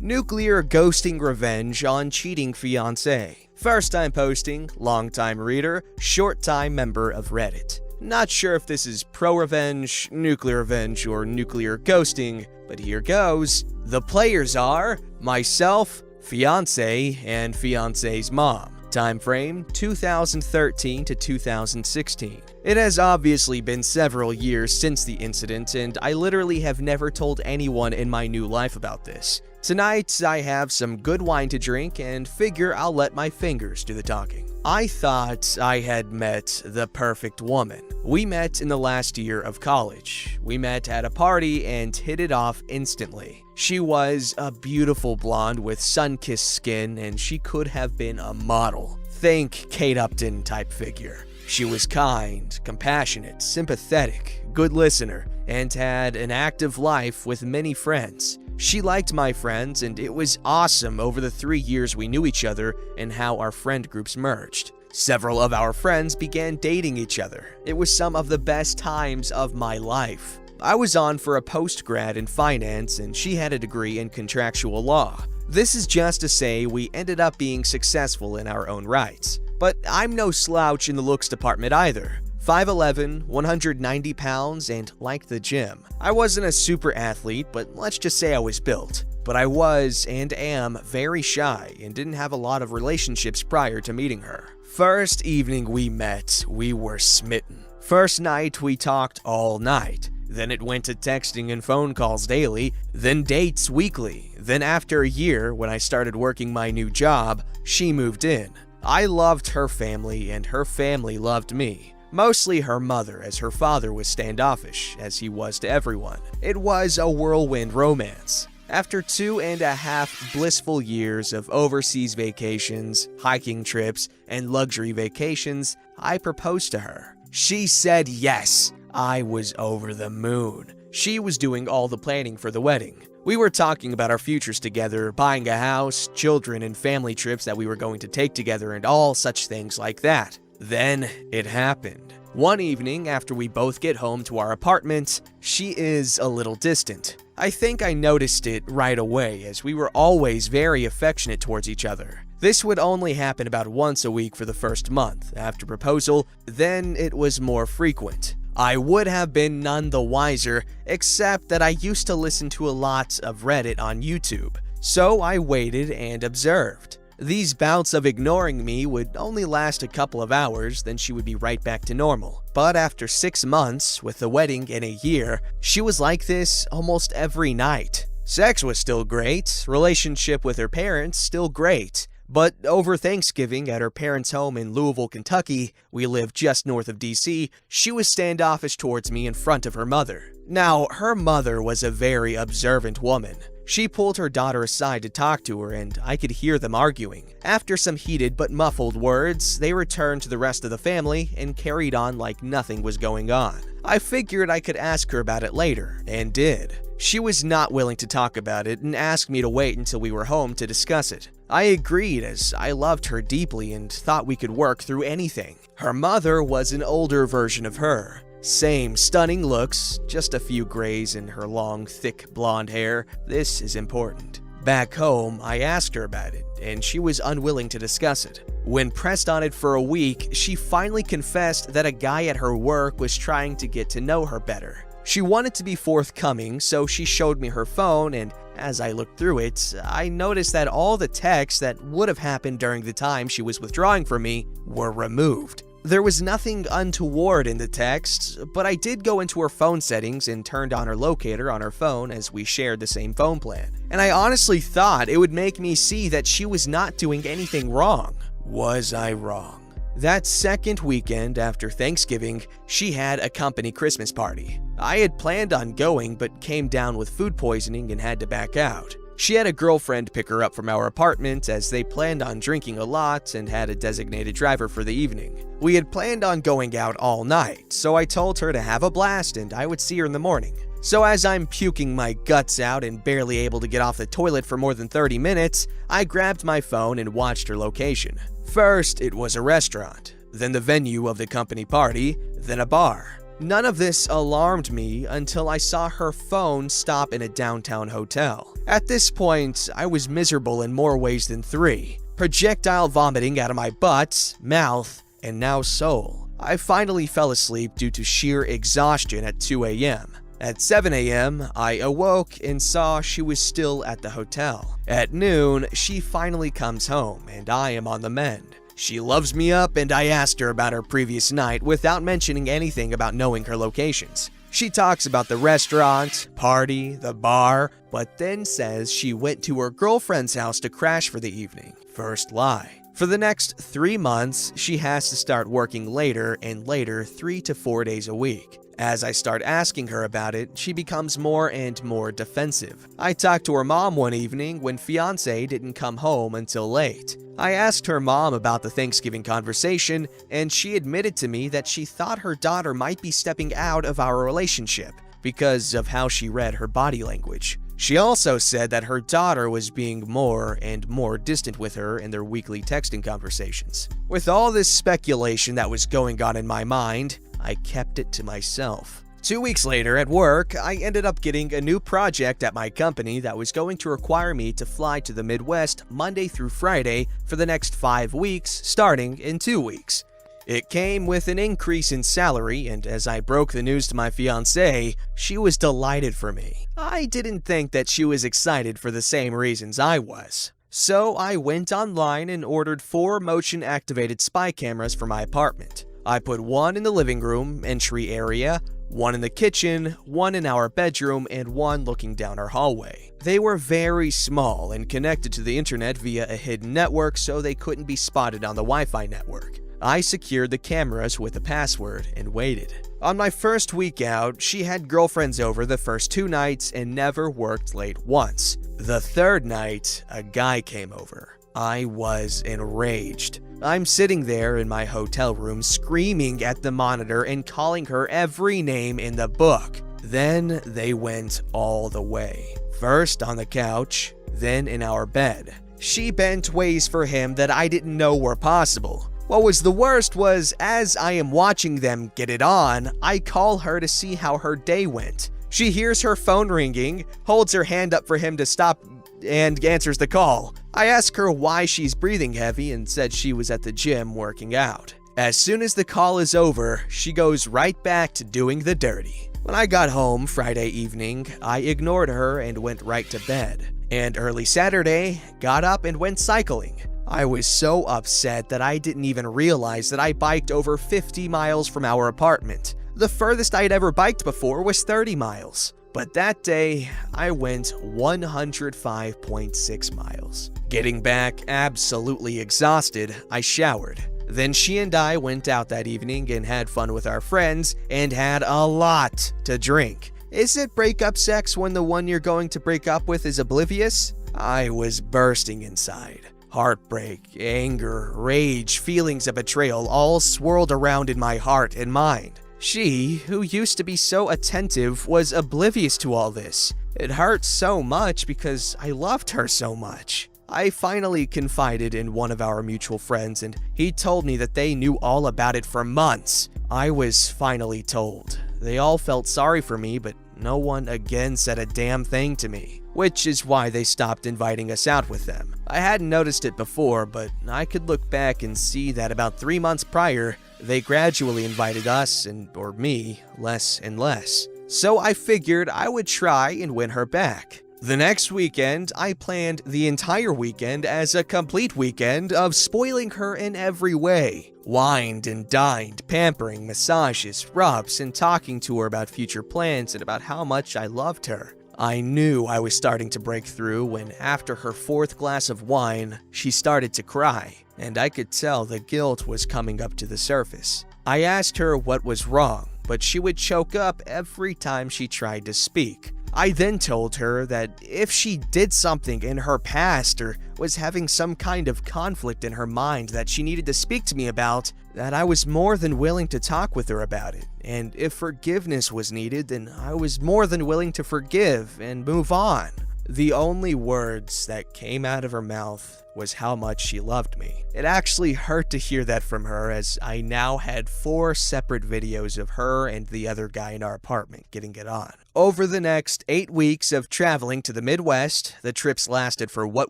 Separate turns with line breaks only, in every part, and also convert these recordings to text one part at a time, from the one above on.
Nuclear ghosting revenge on cheating fiancé. First time posting, long time reader, short time member of Reddit. Not sure if this is pro-revenge, nuclear revenge, or nuclear ghosting, but here goes. The players are myself, fiancé, and fiancé's mom. Time frame 2013 to 2016. It has obviously been several years since the incident, and I literally have never told anyone in my new life about this. Tonight, I have some good wine to drink and figure I'll let my fingers do the talking. I thought I had met the perfect woman. We met in the last year of college. We met at a party and hit it off instantly. She was a beautiful blonde with sun-kissed skin, and she could have been a model. Think Kate Upton type figure. She was kind, compassionate, sympathetic, good listener, and had an active life with many friends. She liked my friends, and it was awesome over the 3 years we knew each other and how our friend groups merged. Several of our friends began dating each other. It was some of the best times of my life. I was on for a post-grad in finance, and she had a degree in contractual law. This is just to say we ended up being successful in our own rights. But I'm no slouch in the looks department either. 5'11", 190 pounds, and liked the gym. I wasn't a super athlete, but let's just say I was built. But I was and am very shy and didn't have a lot of relationships prior to meeting her. First evening we met, we were smitten. First night we talked all night. Then it went to texting and phone calls daily, then dates weekly. Then after a year, when I started working my new job, she moved in. I loved her family and her family loved me. Mostly her mother, as her father was standoffish, as he was to everyone. It was a whirlwind romance. After 2.5 blissful years of overseas vacations, hiking trips, and luxury vacations, I proposed to her. She said yes. I was over the moon. She was doing all the planning for the wedding. We were talking about our futures together, buying a house, children, and family trips that we were going to take together, and all such things like that. Then it happened. One evening, after we both get home to our apartment, she is a little distant. I think I noticed it right away, as we were always very affectionate towards each other. This would only happen about once a week for the first month. After proposal, then it was more frequent. I would have been none the wiser, except that I used to listen to a lot of Reddit on YouTube. So I waited and observed. These bouts of ignoring me would only last a couple of hours, then she would be right back to normal. But after 6 months, with the wedding in a year, she was like this almost every night. Sex was still great, relationship with her parents still great. But over Thanksgiving at her parents' home in Louisville, Kentucky, we live just north of DC, she was standoffish towards me in front of her mother. Now, her mother was a very observant woman. She pulled her daughter aside to talk to her, and I could hear them arguing. After some heated but muffled words, they returned to the rest of the family and carried on like nothing was going on. I figured I could ask her about it later, and did. She was not willing to talk about it and asked me to wait until we were home to discuss it. I agreed, as I loved her deeply and thought we could work through anything. Her mother was an older version of her. Same stunning looks, just a few grays in her long, thick blonde hair. This is important. Back home, I asked her about it, and she was unwilling to discuss it. When pressed on it for a week, she finally confessed that a guy at her work was trying to get to know her better. She wanted to be forthcoming, so she showed me her phone, and as I looked through it, I noticed that all the texts that would have happened during the time she was withdrawing from me were removed. There was nothing untoward in the texts, but I did go into her phone settings and turned on her locator on her phone as we shared the same phone plan. And I honestly thought it would make me see that she was not doing anything wrong. Was I wrong? That second weekend after Thanksgiving, she had a company Christmas party. I had planned on going, but came down with food poisoning and had to back out. She had a girlfriend pick her up from our apartment, as they planned on drinking a lot and had a designated driver for the evening. We had planned on going out all night, so I told her to have a blast and I would see her in the morning. So as I'm puking my guts out and barely able to get off the toilet for more than 30 minutes, I grabbed my phone and watched her location. First, it was a restaurant, then the venue of the company party, then a bar. None of this alarmed me until I saw her phone stop in a downtown hotel. At this point, I was miserable in more ways than three. Projectile vomiting out of my butt, mouth, and now soul. I finally fell asleep due to sheer exhaustion at 2 a.m. At 7 a.m., I awoke and saw she was still at the hotel. At noon, she finally comes home and I am on the mend. She loves me up and I asked her about her previous night without mentioning anything about knowing her locations. She talks about the restaurant, party, the bar, but then says she went to her girlfriend's house to crash for the evening. First lie. For the next 3 months, she has to start working later and later 3 to 4 days a week. As I start asking her about it, she becomes more and more defensive. I talked to her mom one evening when fiance didn't come home until late. I asked her mom about the Thanksgiving conversation, and she admitted to me that she thought her daughter might be stepping out of our relationship because of how she read her body language. She also said that her daughter was being more and more distant with her in their weekly texting conversations. With all this speculation that was going on in my mind, I kept it to myself. 2 weeks later at work, I ended up getting a new project at my company that was going to require me to fly to the Midwest Monday through Friday for the next 5 weeks, starting in 2 weeks. It came with an increase in salary, and as I broke the news to my fiancée, she was delighted for me. I didn't think that she was excited for the same reasons I was. So I went online and ordered 4 motion-activated spy cameras for my apartment. I put 1 in the living room entry area, 1 in the kitchen, 1 in our bedroom, and 1 looking down our hallway. They were very small and connected to the internet via a hidden network so they couldn't be spotted on the Wi-Fi network. I secured the cameras with a password and waited. On my first week out, she had girlfriends over the first 2 nights and never worked late once. The 3rd night, a guy came over. I was enraged. I'm sitting there in my hotel room screaming at the monitor and calling her every name in the book. Then they went all the way. First on the couch, then in our bed. She bent ways for him that I didn't know were possible. What was the worst was, as I am watching them get it on, I call her to see how her day went. She hears her phone ringing, holds her hand up for him to stop, and answers the call. I ask her why she's breathing heavy and said she was at the gym working out. As soon as the call is over, she goes right back to doing the dirty. When I got home Friday evening, I ignored her and went right to bed. And early Saturday, got up and went cycling. I was so upset that I didn't even realize that I biked over 50 miles from our apartment. The furthest I'd ever biked before was 30 miles. But that day, I went 105.6 miles. Getting back absolutely exhausted, I showered. Then she and I went out that evening and had fun with our friends and had a lot to drink. Is it breakup sex when the one you're going to break up with is oblivious? I was bursting inside. Heartbreak, anger, rage, feelings of betrayal all swirled around in my heart and mind. She, who used to be so attentive, was oblivious to all this. It hurt so much because I loved her so much. I finally confided in one of our mutual friends and he told me that they knew all about it for months. I was finally told. They all felt sorry for me, but no one again said a damn thing to me, which is why they stopped inviting us out with them. I hadn't noticed it before, but I could look back and see that about 3 months prior, they gradually invited us, or me, less and less. So I figured I would try and win her back. The next weekend, I planned the entire weekend as a complete weekend of spoiling her in every way. Wined and dined, pampering, massages, rubs, and talking to her about future plans and about how much I loved her. I knew I was starting to break through when, after her 4th glass of wine, she started to cry, and I could tell the guilt was coming up to the surface. I asked her what was wrong, but she would choke up every time she tried to speak. I then told her that if she did something in her past or was having some kind of conflict in her mind that she needed to speak to me about, that I was more than willing to talk with her about it. And if forgiveness was needed, then I was more than willing to forgive and move on. The only words that came out of her mouth was how much she loved me. It actually hurt to hear that from her, as I now had 4 separate videos of her and the other guy in our apartment getting it on. Over the next 8 weeks of traveling to the Midwest, the trips lasted for what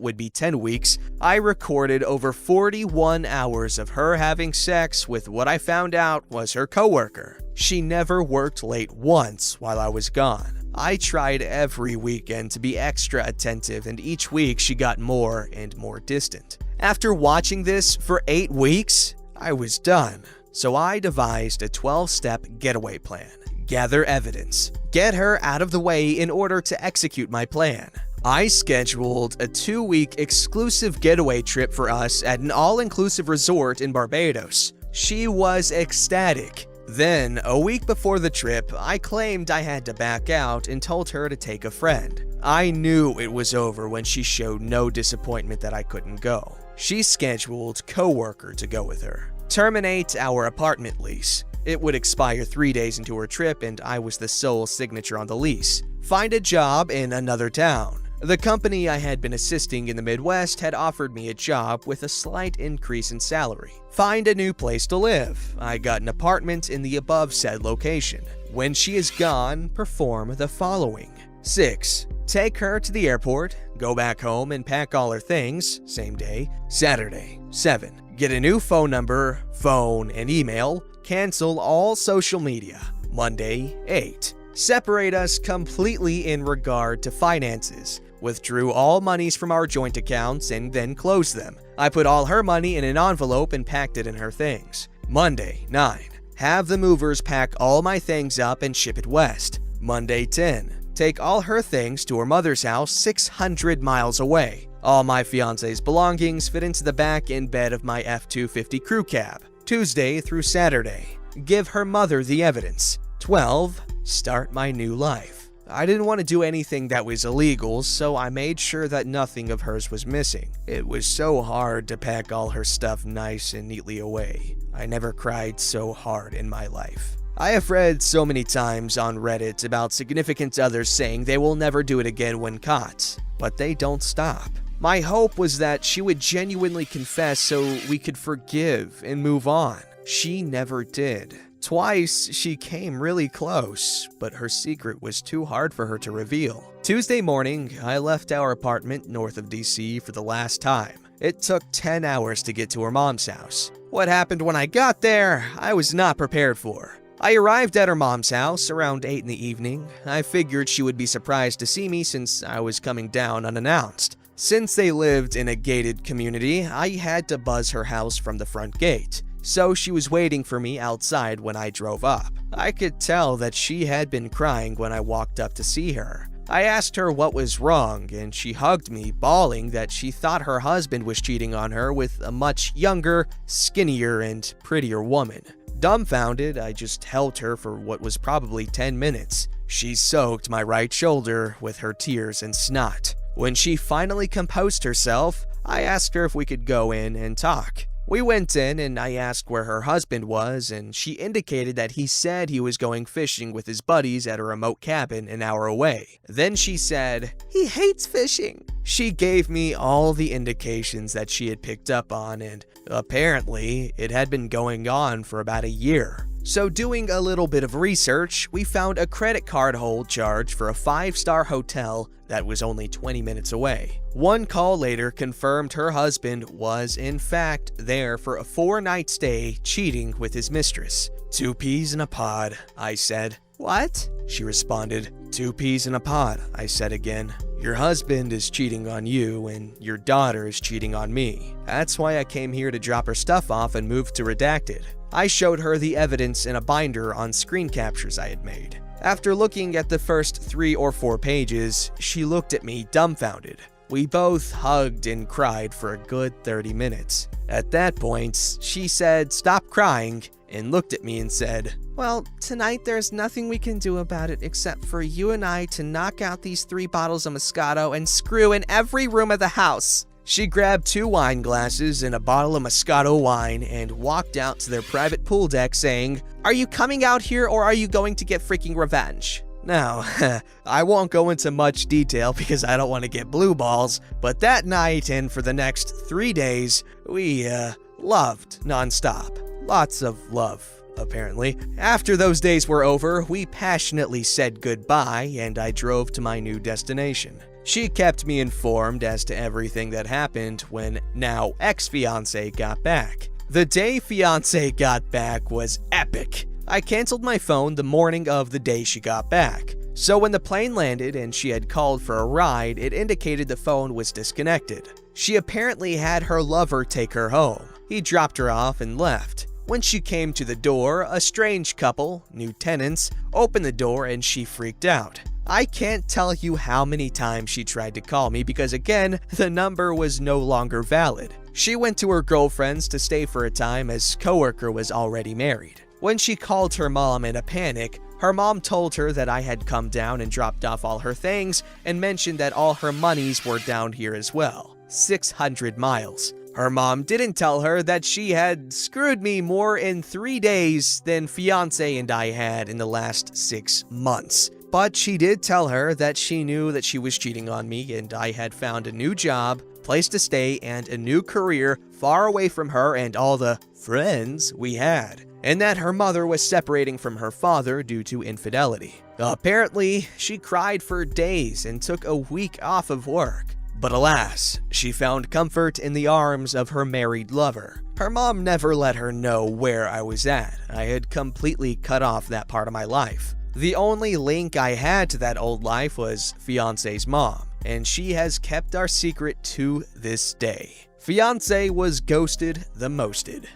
would be 10 weeks, I recorded over 41 hours of her having sex with what I found out was her coworker. She never worked late once while I was gone. I tried every weekend to be extra attentive, and each week she got more and more distant. After watching this for 8 weeks, I was done. So I devised a 12-step getaway plan. Gather evidence. Get her out of the way in order to execute my plan. I scheduled a 2-week exclusive getaway trip for us at an all-inclusive resort in Barbados. She was ecstatic. Then, a week before the trip, I claimed I had to back out and told her to take a friend. I knew it was over when she showed no disappointment that I couldn't go. She scheduled coworker to go with her. Terminate our apartment lease. It would expire 3 days into her trip, and I was the sole signature on the lease. Find a job in another town. The company I had been assisting in the Midwest had offered me a job with a slight increase in salary. Find a new place to live. I got an apartment in the above said location. When she is gone, perform the following. 6. Take her to the airport, go back home and pack all her things, same day, Saturday. 7. Get a new phone number, phone, and email. Cancel all social media, Monday. 8. Separate us completely in regard to finances. Withdrew all monies from our joint accounts and then closed them. I put all her money in an envelope and packed it in her things. Monday. 9. Have the movers pack all my things up and ship it west. Monday. 10. Take all her things to her mother's house 600 miles away. All my fiance's belongings fit into the back end bed of my F-250 crew cab. Tuesday through Saturday. Give her mother the evidence. 12. Start my new life. I didn't want to do anything that was illegal, so I made sure that nothing of hers was missing. It was so hard to pack all her stuff nice and neatly away. I never cried so hard in my life. I have read so many times on Reddit about significant others saying they will never do it again when caught, but they don't stop. My hope was that she would genuinely confess so we could forgive and move on. She never did. Twice, she came really close, but her secret was too hard for her to reveal. Tuesday morning, I left our apartment north of DC for the last time. It took 10 hours to get to her mom's house. What happened when I got there, I was not prepared for. I arrived at her mom's house around 8 in the evening. I figured she would be surprised to see me since I was coming down unannounced. Since they lived in a gated community, I had to buzz her house from the front gate. So she was waiting for me outside when I drove up. I could tell that she had been crying when I walked up to see her. I asked her what was wrong, and she hugged me, bawling that she thought her husband was cheating on her with a much younger, skinnier, and prettier woman. Dumbfounded, I just held her for what was probably 10 minutes. She soaked my right shoulder with her tears and snot. When she finally composed herself, I asked her if we could go in and talk. We went in and I asked where her husband was, and she indicated that he said he was going fishing with his buddies at a remote cabin an hour away. Then she said, "He hates fishing." She gave me all the indications that she had picked up on, and apparently it had been going on for about a year. So doing a little bit of research, we found a credit card hold charge for a 5-star hotel that was only 20 minutes away. One call later confirmed her husband was in fact there for a 4-night stay cheating with his mistress. 2 peas in a pod, I said. What? She responded. 2 peas in a pod, I said again. Your husband is cheating on you and your daughter is cheating on me. That's why I came here to drop her stuff off and move to redacted. I showed her the evidence in a binder on screen captures I had made. After looking at the first 3 or 4 pages, she looked at me dumbfounded. We both hugged and cried for a good 30 minutes. At that point, she said, "Stop crying," and looked at me and said, "Well, tonight there's nothing we can do about it except for you and I to knock out these 3 bottles of Moscato and screw in every room of the house." She grabbed 2 wine glasses and a bottle of Moscato wine and walked out to their private pool deck saying, "Are you coming out here or are you going to get freaking revenge?" Now, I won't go into much detail because I don't want to get blue balls, but that night and for the next 3 days, we, loved nonstop. Lots of love, apparently. After those days were over, we passionately said goodbye and I drove to my new destination. She kept me informed as to everything that happened when now ex-fiancé got back. The day fiancé got back was epic. I canceled my phone the morning of the day she got back. So when the plane landed and she had called for a ride, it indicated the phone was disconnected. She apparently had her lover take her home. He dropped her off and left. When she came to the door, a strange couple, new tenants, opened the door and she freaked out. I can't tell you how many times she tried to call me because again, the number was no longer valid. She went to her girlfriend's to stay for a time as coworker was already married. When she called her mom in a panic, her mom told her that I had come down and dropped off all her things and mentioned that all her monies were down here as well. 600 miles. Her mom didn't tell her that she had screwed me more in 3 days than fiancé and I had in the last 6 months. But she did tell her that she knew that she was cheating on me and I had found a new job, place to stay, and a new career far away from her and all the friends we had, and that her mother was separating from her father due to infidelity. Apparently, she cried for days and took a week off of work. But alas, she found comfort in the arms of her married lover. Her mom never let her know where I was at. I had completely cut off that part of my life. The only link I had to that old life was fiancé's mom, and she has kept our secret to this day. Fiancé was ghosted the mosted.